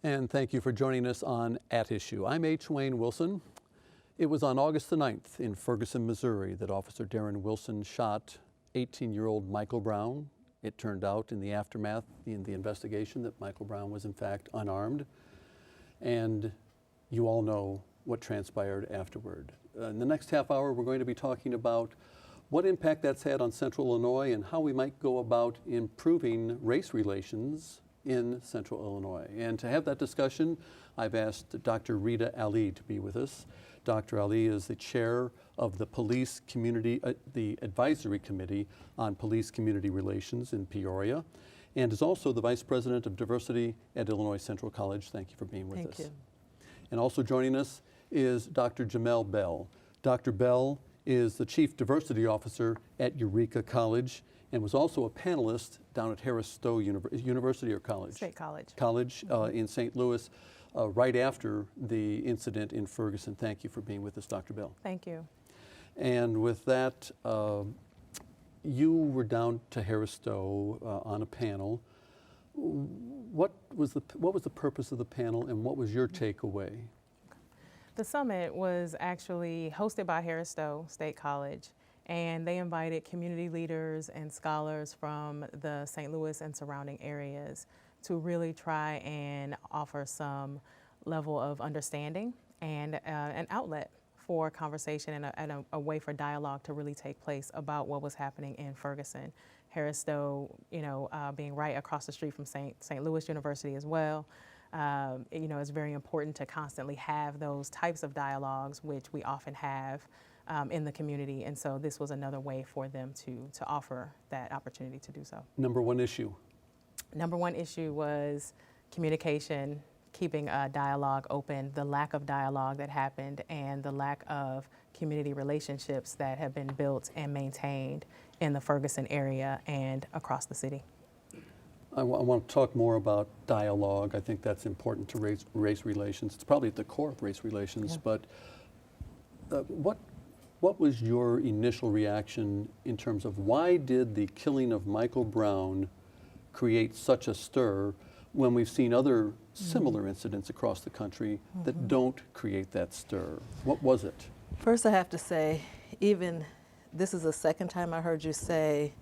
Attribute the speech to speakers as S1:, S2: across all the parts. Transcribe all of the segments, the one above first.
S1: And thank you for joining us on At Issue. I'm H. Wayne Wilson. It was on August the 9th in Ferguson, Missouri that Officer Darren Wilson shot 18-year-old Michael Brown. It turned out in the aftermath in the investigation that Michael Brown was in fact unarmed. And you all know what transpired afterward. In the next half hour, we're going to be talking about what impact that's had on Central Illinois and how we might go about improving race relations in Central Illinois. And to have that discussion, I've asked Dr. Rita Ali to be with us. Dr. Ali is the chair of the the Advisory Committee on Police Community Relations in Peoria, and is also the Vice President of Diversity at Illinois Central College. Thank you for being with us.
S2: Thank you.
S1: And also joining us is Dr. Jamel Bell. Dr. Bell is the Chief Diversity Officer at Eureka College and was also a panelist down at Harris Stowe University or College?
S2: State College.
S1: College in St. Louis right after the incident in Ferguson. Thank you for being with us, Dr. Bell.
S2: Thank you.
S1: And with that, you were down to Harris Stowe on a panel. What was the purpose of the panel and what was your takeaway?
S2: The summit was actually hosted by Harris Stowe State College, and they invited community leaders and scholars from the St. Louis and surrounding areas to really try and offer some level of understanding and an outlet for conversation and a way for dialogue to really take place about what was happening in Ferguson. Harris Stowe, being right across the street from St. Louis University as well. It's very important to constantly have those types of dialogues, which we often have in the community. And so this was another way for them to offer that opportunity to do so.
S1: Number one issue?
S2: Number one issue was communication, keeping a dialogue open, the lack of dialogue that happened, and the lack of community relationships that have been built and maintained in the Ferguson area and across the city.
S1: I want to talk more about dialogue. I think that's important to race relations. It's probably at the core of race relations, yeah. But what was your initial reaction in terms of why did the killing of Michael Brown create such a stir when we've seen other similar incidents across the country that don't create that stir? What was it?
S3: First, I have to say, even this is the second time I heard you say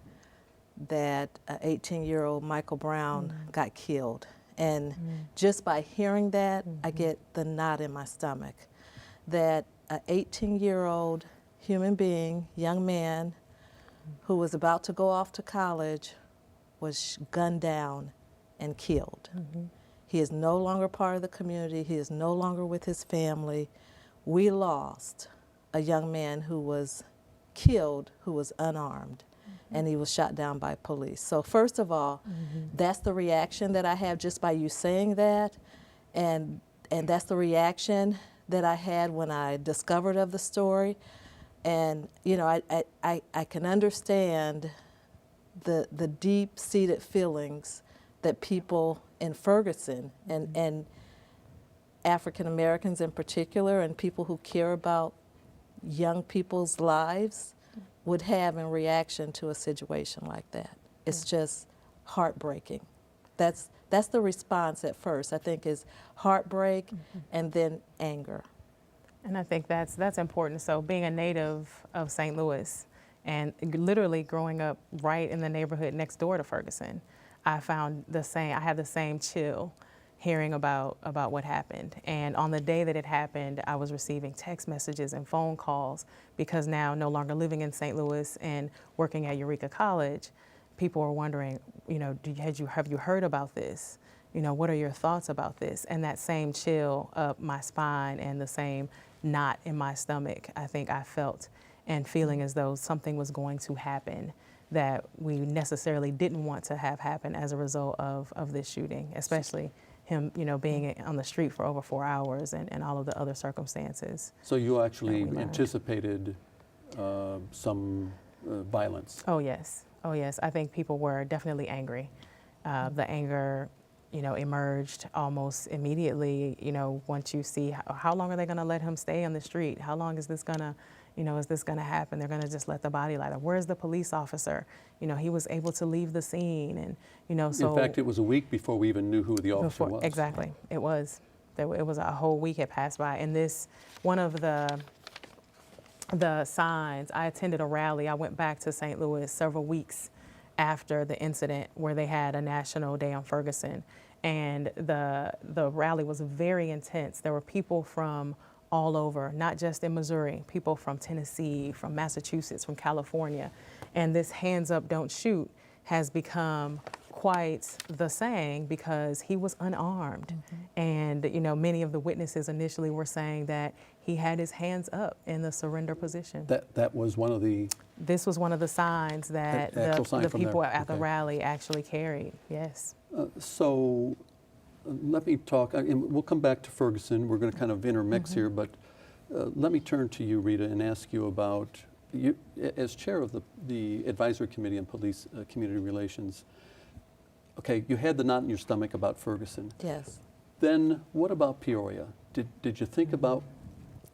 S3: that an 18-year-old Michael Brown got killed. And just by hearing that, I get the knot in my stomach. That an 18-year-old human being, young man, who was about to go off to college was gunned down and killed. He is no longer part of the community. He is no longer with his family. We lost a young man who was killed, who was unarmed, and he was shot down by police. So first of all, that's the reaction that I have just by you saying that, and that's the reaction that I had when I discovered of the story. And I can understand the deep-seated feelings that people in Ferguson and African Americans in particular, and people who care about young people's lives would have in reaction to a situation like that. It's just heartbreaking. That's the response at first, I think, is heartbreak and then anger.
S2: And I think that's important. So being a native of St. Louis and literally growing up right in the neighborhood next door to Ferguson, I had the same chill hearing about what happened. And on the day that it happened, I was receiving text messages and phone calls because now no longer living in St. Louis and working at Eureka College, people were wondering, have you heard about this? What are your thoughts about this? And that same chill up my spine and the same knot in my stomach, I think I felt, and feeling as though something was going to happen that we necessarily didn't want to have happen as a result of this shooting, especially him, being on the street for over 4 hours and all of the other circumstances.
S1: So you actually anticipated some violence?
S2: Oh yes. I think people were definitely angry. The anger, emerged almost immediately. Once you see how long are they going to let him stay on the street? How long is this going to, is this going to happen? They're going to just let the body lie there. Where's the police officer? He was able to leave the scene, and so.
S1: In fact, it was a week before we even knew who the officer was.
S2: Exactly, it was. It was a whole week had passed by, and one of the signs. I attended a rally. I went back to St. Louis several weeks after the incident where they had a National Day on Ferguson, and the rally was very intense. There were people from all over, not just in Missouri, people from Tennessee, from Massachusetts, from California. And this hands up, don't shoot has become quite the saying because he was unarmed. And, many of the witnesses initially were saying that he had his hands up in the surrender position.
S1: That was one of the...
S2: This was one of the signs that
S1: Actual sign
S2: the
S1: from
S2: people
S1: there.
S2: at the
S1: Okay.
S2: rally actually carried, yes.
S1: So let me talk, and we'll come back to Ferguson. We're going to kind of intermix here, but let me turn to you, Rita, and ask you about, you as chair of the Advisory Committee on Police Community Relations. Okay, you had the knot in your stomach about Ferguson.
S3: Yes.
S1: Then what about Peoria? Did you think about...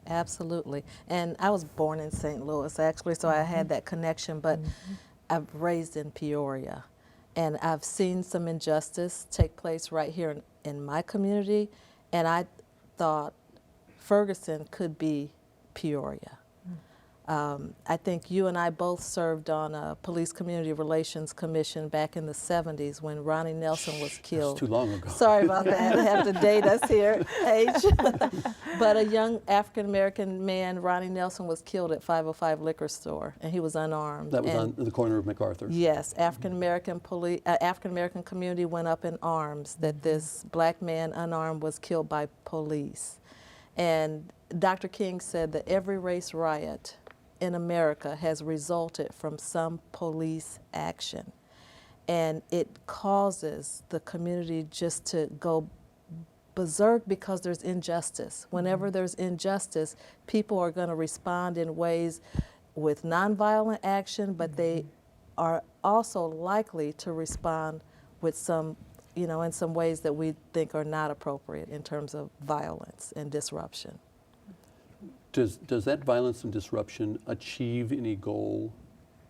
S3: Absolutely. And I was born in St. Louis, actually, so I had that connection, but I've raised in Peoria. And I've seen some injustice take place right here in my community, and I thought Ferguson could be Peoria. I think you and I both served on a Police Community Relations Commission back in the 70s when Ronnie Nelson was killed.
S1: That's too long ago.
S3: Sorry about that. I have to date us here, age. But a young African-American man, Ronnie Nelson, was killed at 505 Liquor Store, and he was unarmed.
S1: That was on the corner of MacArthur.
S3: Yes, African-American community went up in arms that this black man unarmed was killed by police. And Dr. King said that every race riot in America has resulted from some police action. And it causes the community just to go berserk because there's injustice. Whenever there's injustice, people are going to respond in ways with nonviolent action, but they are also likely to respond with some, in some ways that we think are not appropriate in terms of violence and disruption.
S1: Does that violence and disruption achieve any goal,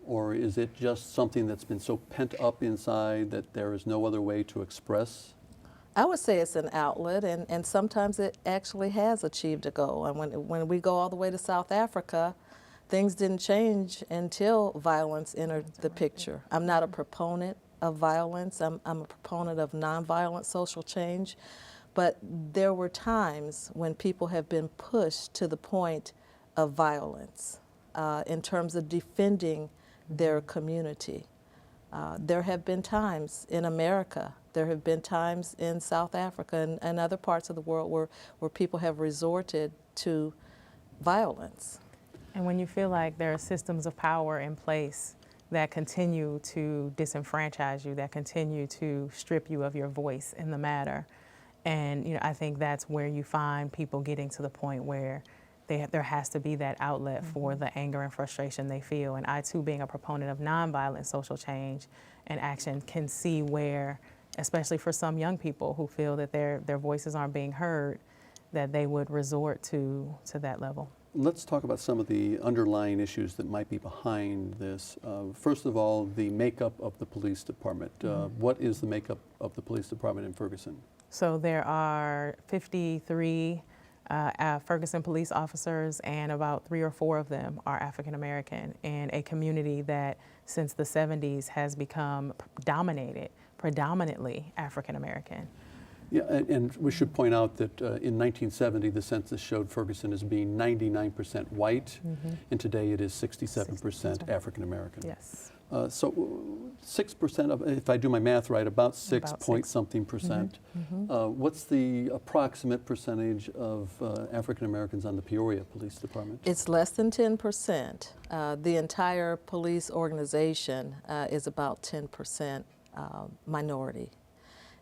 S1: or is it just something that's been so pent up inside that there is no other way to express?
S3: I would say it's an outlet, and sometimes it actually has achieved a goal. And when we go all the way to South Africa, things didn't change until violence entered the picture. I'm not a proponent of violence. I'm a proponent of nonviolent social change. But there were times when people have been pushed to the point of violence in terms of defending their community. There have been times in America, there have been times in South Africa and other parts of the world where people have resorted to violence.
S2: And when you feel like there are systems of power in place that continue to disenfranchise you, that continue to strip you of your voice in the matter, and I think that's where you find people getting to the point where there has to be that outlet for the anger and frustration they feel. And I, too, being a proponent of nonviolent social change and action, can see where, especially for some young people who feel that their voices aren't being heard, that they would resort to that level.
S1: Let's talk about some of the underlying issues that might be behind this. First of all, the makeup of the police department. What is the makeup of the police department in Ferguson? So
S2: there are 53 Ferguson police officers, and about 3 or 4 of them are African American, in a community that since the 70s has become dominated predominantly African American.
S1: Yeah, and we should point out that in 1970, the census showed Ferguson as being 99% white, and today it is 67% African American.
S2: Yes.
S1: So 6% of, if I do my math right, about 6 point something percent. What's the approximate percentage of African Americans on the Peoria Police Department?
S3: It's less than 10%. The entire police organization is about 10% minority.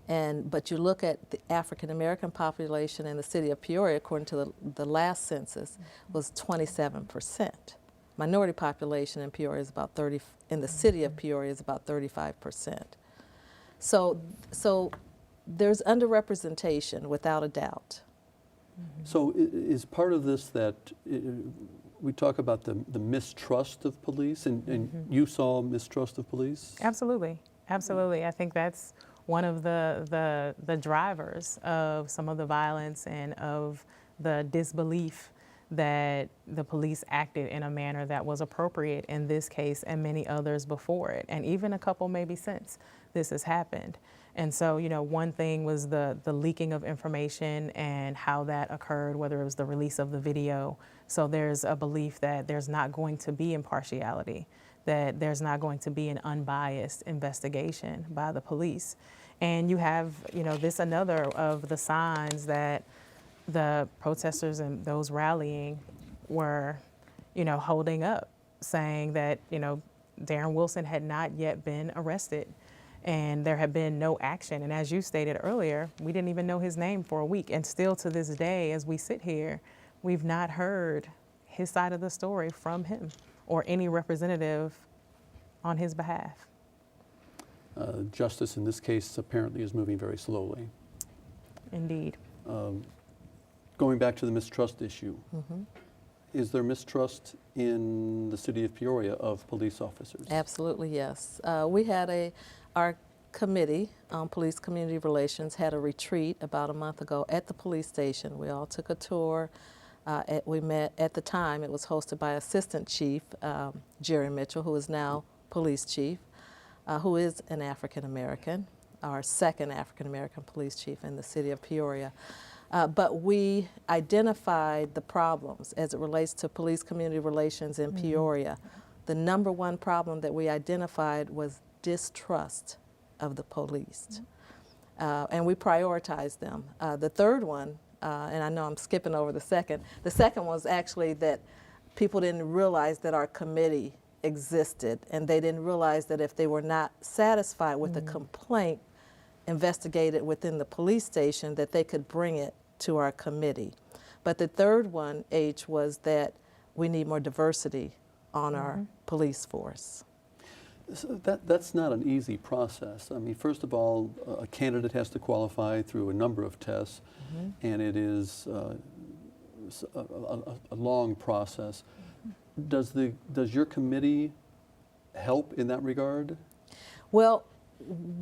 S3: But you look at the African American population in the city of Peoria, according to the last census, was 27%. Minority population in Peoria is about 30. In the city of Peoria is about 35%. So there's underrepresentation without a doubt.
S1: So is part of this that we talk about the mistrust of police, and you saw mistrust of police?
S2: Absolutely, absolutely. I think that's one of the drivers of some of the violence and of the disbelief that the police acted in a manner that was appropriate in this case and many others before it, and even a couple maybe since this has happened. And so, you know, one thing was the leaking of information and how that occurred, whether it was the release of the video. So there's a belief that there's not going to be impartiality, that there's not going to be an unbiased investigation by the police. And you have, you know, this another of the signs that the protesters and those rallying were, you know, holding up, saying that, you know, Darren Wilson had not yet been arrested and there had been no action. And as you stated earlier, we didn't even know his name for a week. And still to this day, as we sit here, we've not heard his side of the story from him or any representative on his behalf.
S1: Justice in this case apparently is moving very slowly.
S2: Indeed.
S1: Going back to the mistrust issue, is there mistrust in the city of Peoria of police officers?
S3: Absolutely, yes. We had our committee on police community relations had a retreat about a month ago at the police station. We all took a tour. We met at the time. It was hosted by Assistant Chief Jerry Mitchell, who is now police chief, who is an African American, our second African American police chief in the city of Peoria. But we identified the problems as it relates to police community relations in Peoria. The number one problem that we identified was distrust of the police. And we prioritized them. The third one, and I know I'm skipping over the second was actually that people didn't realize that our committee existed, and they didn't realize that if they were not satisfied with a complaint investigated within the police station, that they could bring it to our committee. But the third one, H, was that we need more diversity on our police force.
S1: So that's not an easy process. I mean, first of all, a candidate has to qualify through a number of tests, and it is a long process. Does your committee help in that regard?
S3: Well,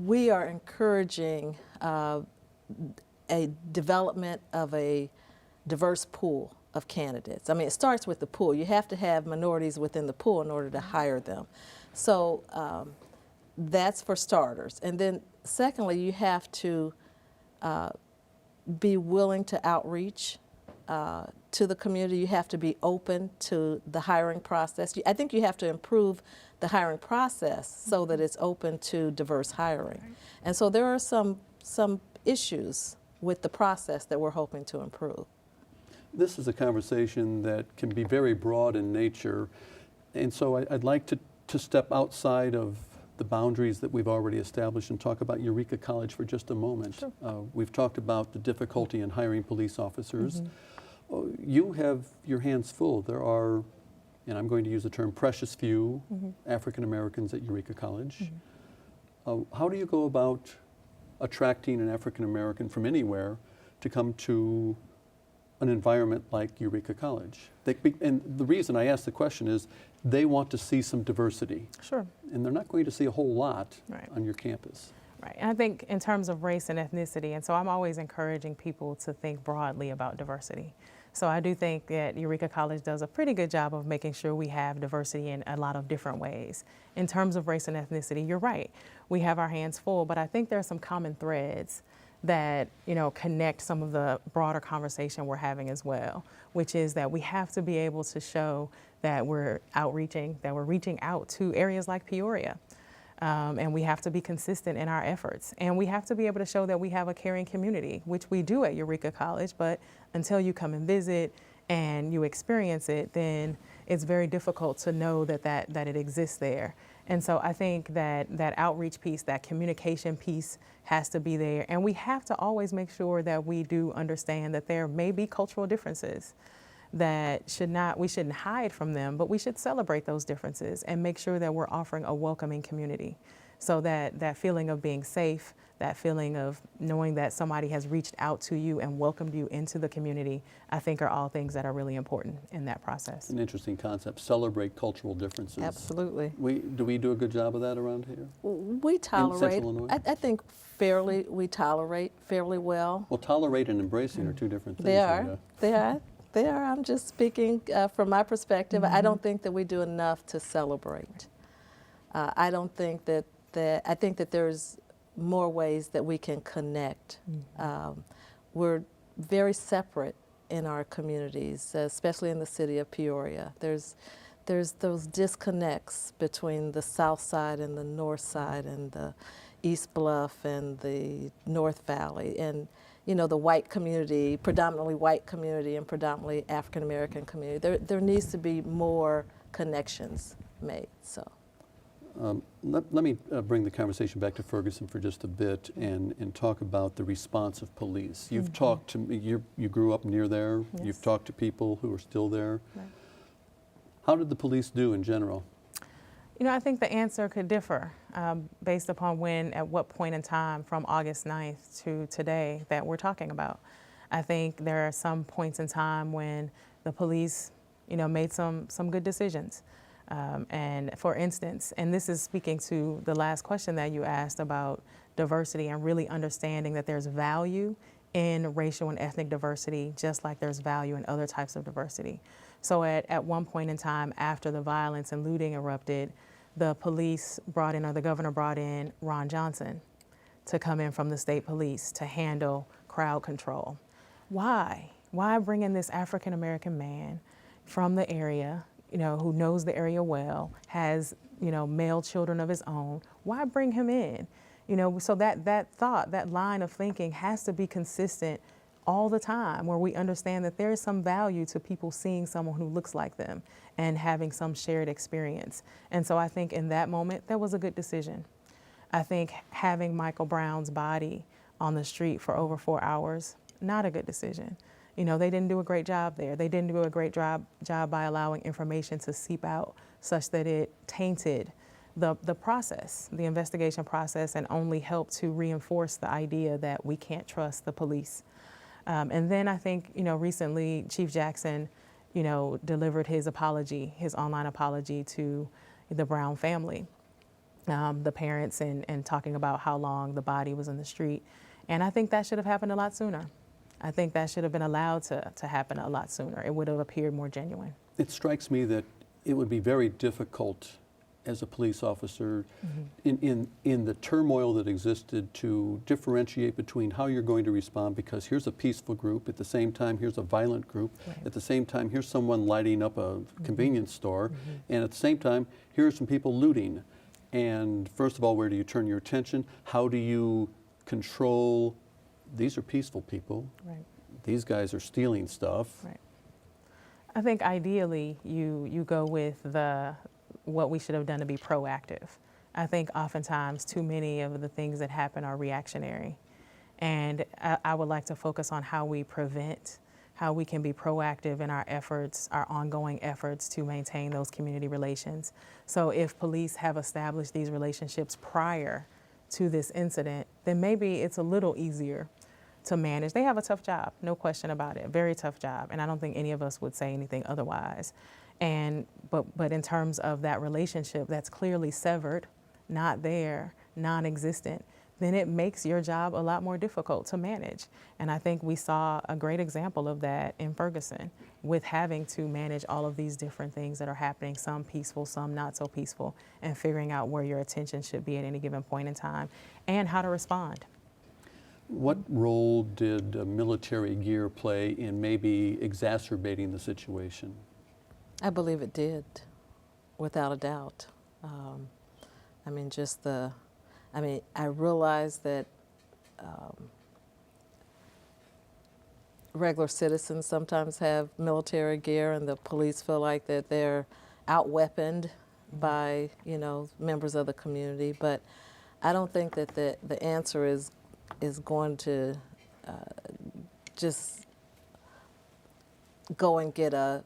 S3: we are encouraging a development of a diverse pool of candidates. I mean, it starts with the pool. You have to have minorities within the pool in order to hire them. So that's for starters. And then secondly, you have to be willing to outreach to the community. You have to be open to the hiring process. I think you have to improve the hiring process so that it's open to diverse hiring. And so there are some issues with the process that we're hoping to improve.
S1: This is a conversation that can be very broad in nature, and so I'd like to step outside of the boundaries that we've already established and talk about Eureka College for just a moment. Sure. We've talked about the difficulty in hiring police officers. You have your hands full. There are, and I'm going to use the term, precious few African Americans at Eureka College. How do you go about attracting an African American from anywhere to come to an environment like Eureka College? And the reason I ask the question is they want to see some diversity.
S2: Sure.
S1: And they're not going to see a whole lot on your campus.
S2: Right. And I think in terms of race and ethnicity, and so I'm always encouraging people to think broadly about diversity. So I do think that Eureka College does a pretty good job of making sure we have diversity in a lot of different ways. In terms of race and ethnicity, you're right. We have our hands full, but I think there are some common threads that, you know, connect some of the broader conversation we're having as well, which is that we have to be able to show that we're reaching out to areas like Peoria. And we have to be consistent in our efforts. And we have to be able to show that we have a caring community, which we do at Eureka College, but until you come and visit and you experience it, then it's very difficult to know that it exists there. And so I think that outreach piece, that communication piece has to be there. And we have to always make sure that we do understand that there may be cultural differences that we shouldn't hide from them, but we should celebrate those differences and make sure that we're offering a welcoming community. So that feeling of being safe, that feeling of knowing that somebody has reached out to you and welcomed you into the community, I think are all things that are really important in that process.
S1: An interesting concept. Celebrate cultural differences.
S3: Absolutely.
S1: Do we do a good job of that around here?
S3: We tolerate.
S1: Illinois?
S3: I think we tolerate fairly well.
S1: Well, tolerate and embracing are two different things.
S3: They are.
S1: Rita.
S3: They are. They are. I'm just speaking from my perspective. I don't think that we do enough to celebrate. I don't think that I think that there's more ways that we can connect. We're very separate in our communities, especially in the city of Peoria. There's those disconnects between the south side and the north side and the East Bluff and the North Valley and the white community, predominantly white community and predominantly African American community. There needs to be more connections made. So.
S1: Let me bring the conversation back to Ferguson for just a bit and talk about the response of police. You've talked to me, you grew up near there,
S2: Yes.
S1: You've talked to people who are still there.
S2: Right.
S1: How did the police do in general?
S2: I think the answer could differ based upon at what point in time from August 9th to today that we're talking about. I think there are some points in time when the police, made some good decisions. And for instance, and this is speaking to the last question that you asked about diversity and really understanding that there's value in racial and ethnic diversity, just like there's value in other types of diversity. So at one point in time after the violence and looting erupted, the governor brought in Ron Johnson to come in from the state police to handle crowd control. Why? Why bring in this African American man from the area, who knows the area well, has, male children of his own? Why bring him in? So that line of thinking has to be consistent all the time, where we understand that there is some value to people seeing someone who looks like them and having some shared experience. And so I think in that moment, that was a good decision. I think having Michael Brown's body on the street for over 4 hours, not a good decision. They didn't do a great job there. They didn't do a great job by allowing information to seep out such that it tainted the process, the investigation process, and only helped to reinforce the idea that we can't trust the police. And then I think, recently Chief Jackson, delivered his online apology to the Brown family, the parents, and talking about how long the body was in the street. And I think that should have happened a lot sooner. I think that should have been allowed to happen a lot sooner. It would have appeared more genuine.
S1: It strikes me that it would be very difficult as a police officer in the turmoil that existed to differentiate between how you're going to respond, because here's a peaceful group, at the same time here's a violent group,
S2: Right.
S1: at the same time here's someone lighting up a convenience store, and at the same time here are some people looting. And first of all, where do you turn your attention? How do you control? These are peaceful people.
S2: Right.
S1: These guys are stealing stuff.
S2: Right. I think ideally you go with what we should have done to be proactive. I think oftentimes too many of the things that happen are reactionary. And I would like to focus on how we prevent, how we can be proactive in our efforts, our ongoing efforts to maintain those community relations. So if police have established these relationships prior to this incident, then maybe it's a little easier to manage. They have a tough job, no question about it, very tough job. And I don't think any of us would say anything otherwise. But in terms of that relationship that's clearly severed, not there, non-existent, then it makes your job a lot more difficult to manage. And I think we saw a great example of that in Ferguson, with having to manage all of these different things that are happening, some peaceful, some not so peaceful, and figuring out where your attention should be at any given point in time and how to respond.
S1: What role did military gear play in maybe exacerbating the situation?
S3: I believe it did, without a doubt. I realize that regular citizens sometimes have military gear, and the police feel like that they're out-weaponed by, members of the community. But I don't think that the answer is going to just go and get a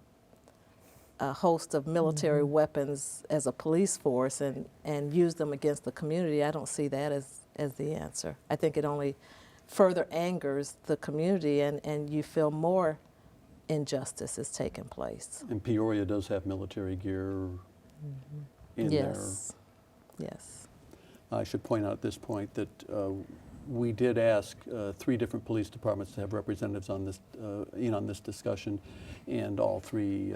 S3: a host of military weapons as a police force and use them against the community, I don't see that as the answer. I think it only further angers the community, and you feel more injustice is taking place.
S1: And Peoria does have military gear in
S3: Yes. Yes.
S1: there. I should point out at this point that we did ask 3 different police departments to have representatives on this, on this discussion, and all 3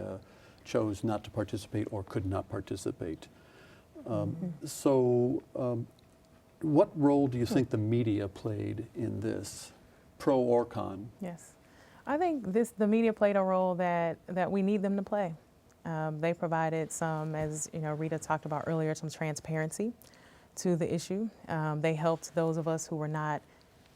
S1: chose not to participate or could not participate. So what role do you think the media played in this, pro or con?
S2: Yes. I think the media played a role that we need them to play. They provided some, as Rita talked about earlier, some transparency to the issue. They helped those of us who were not,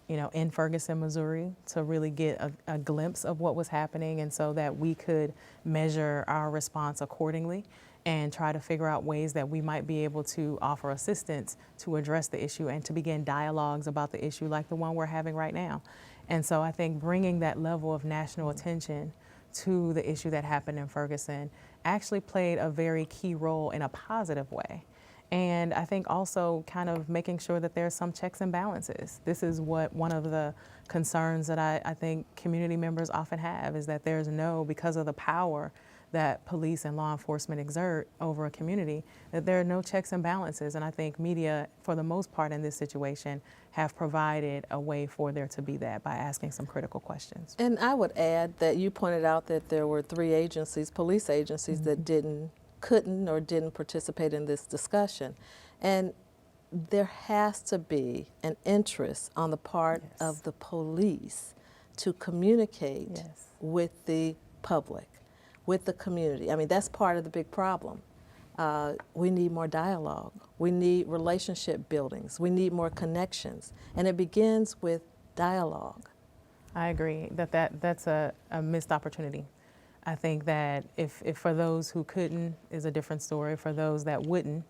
S2: in Ferguson, Missouri, to really get a glimpse of what was happening, and so that we could measure our response accordingly and try to figure out ways that we might be able to offer assistance to address the issue and to begin dialogues about the issue like the one we're having right now. And so I think bringing that level of national attention to the issue that happened in Ferguson actually played a very key role in a positive way. And I think also kind of making sure that there's some checks and balances. This is what one of the concerns that I think community members often have, is that there's because of the power that police and law enforcement exert over a community, that there are no checks and balances. And I think media, for the most part in this situation, have provided a way for there to be that by asking some critical questions.
S3: And I would add that you pointed out that there were 3 agencies, police agencies, that couldn't or didn't participate in this discussion. And there has to be an interest on the part of the police to communicate with the public, with the community. I mean, that's part of the big problem. We need more dialogue. We need relationship buildings. We need more connections. And it begins with dialogue.
S2: I agree that's a missed opportunity. I think that if for those who couldn't is a different story. For those that wouldn't,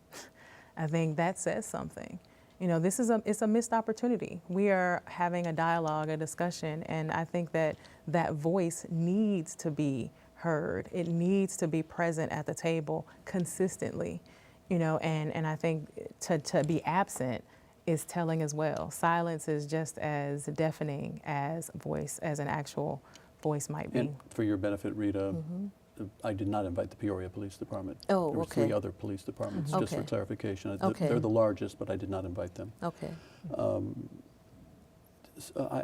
S2: I think that says something. It's a missed opportunity. We are having a dialogue, a discussion, and I think that voice needs to be heard. It needs to be present at the table consistently, and I think to be absent is telling as well. Silence is just as deafening as an actual voice might be.
S1: And for your benefit, Rita, I did not invite the Peoria Police Department.
S3: Oh,
S1: there were
S3: okay.
S1: 3 other police departments, just for clarification.
S3: Okay.
S1: They're the largest, but I did not invite them.
S3: Okay.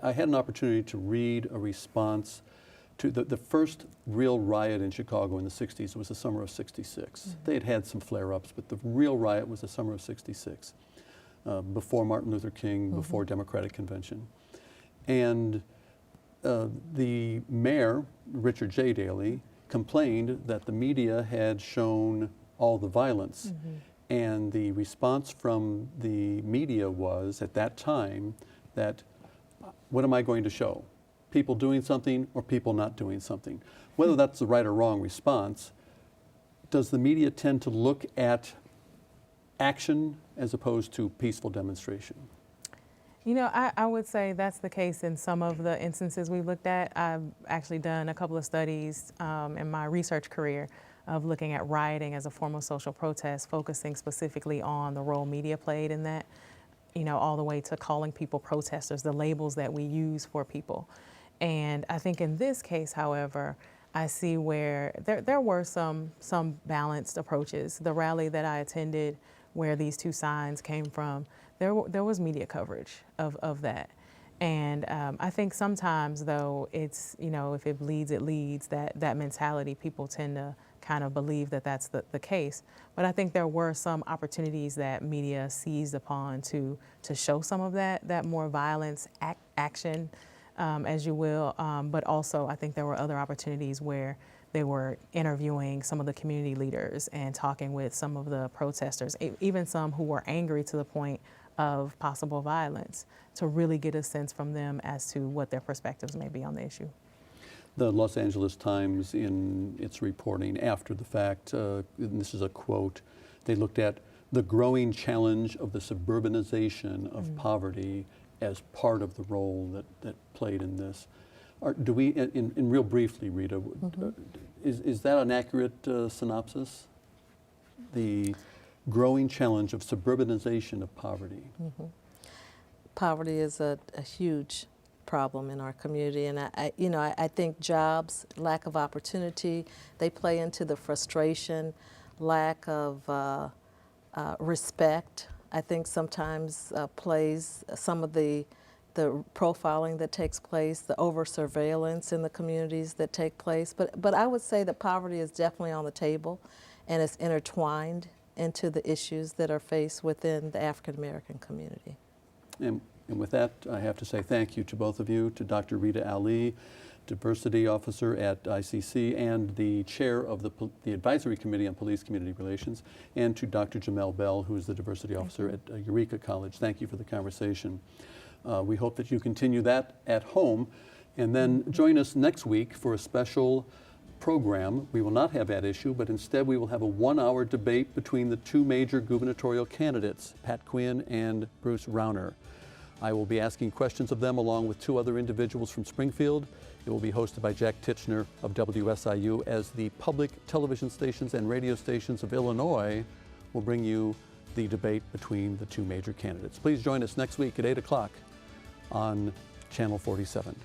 S1: I had an opportunity to read a response to the first real riot in Chicago in the 60s. Was the summer of '66. They had had some flare-ups, but the real riot was the summer of '66, before Martin Luther King, before Democratic Convention. And the mayor, Richard J. Daley, complained that the media had shown all the violence. And the response from the media was, at that time, that what am I going to show? People doing something or people not doing something? Whether that's the right or wrong response, does the media tend to look at action as opposed to peaceful demonstration?
S2: I would say that's the case in some of the instances we've looked at. I've actually done a couple of studies in my research career of looking at rioting as a form of social protest, focusing specifically on the role media played in that, all the way to calling people protesters, the labels that we use for people. And I think in this case, however, I see where there were some balanced approaches. The rally that I attended, where these 2 signs came from, there was media coverage of that. And I think sometimes, though, it's, if it bleeds, it leads, that mentality, people tend to kind of believe that that's the case. But I think there were some opportunities that media seized upon to show some of that more violence, action, as you will. But also, I think there were other opportunities where they were interviewing some of the community leaders and talking with some of the protesters, even some who were angry to the point of possible violence, to really get a sense from them as to what their perspectives may be on the issue.
S1: The Los Angeles Times, in its reporting after the fact, and this is a quote, they looked at the growing challenge of the suburbanization of poverty as part of the role that played in this. Do we, in real briefly, Rita, is that an accurate synopsis? The growing challenge of suburbanization of poverty.
S3: Poverty is a huge problem in our community, and I think jobs, lack of opportunity, they play into the frustration, lack of respect. I think sometimes plays some of the profiling that takes place, the over surveillance in the communities that take place. But I would say that poverty is definitely on the table, and it's intertwined into the issues that are faced within the African American community.
S1: And with that, I have to say thank you to both of you, to Dr. Rita Ali, Diversity Officer at ICC and the Chair of the Advisory Committee on Police Community Relations, and to Dr. Jamel Bell, who is the Diversity Officer at Eureka College. Thank you for the conversation. We hope that you continue that at home, and then join us next week for a special program. We will not have At Issue, but instead we will have a 1-hour debate between the two major gubernatorial candidates, Pat Quinn and Bruce Rauner. I will be asking questions of them along with 2 other individuals from Springfield. It will be hosted by Jack Titchener of WSIU, as the public television stations and radio stations of Illinois will bring you the debate between the two major candidates. Please join us next week at 8 o'clock on Channel 47.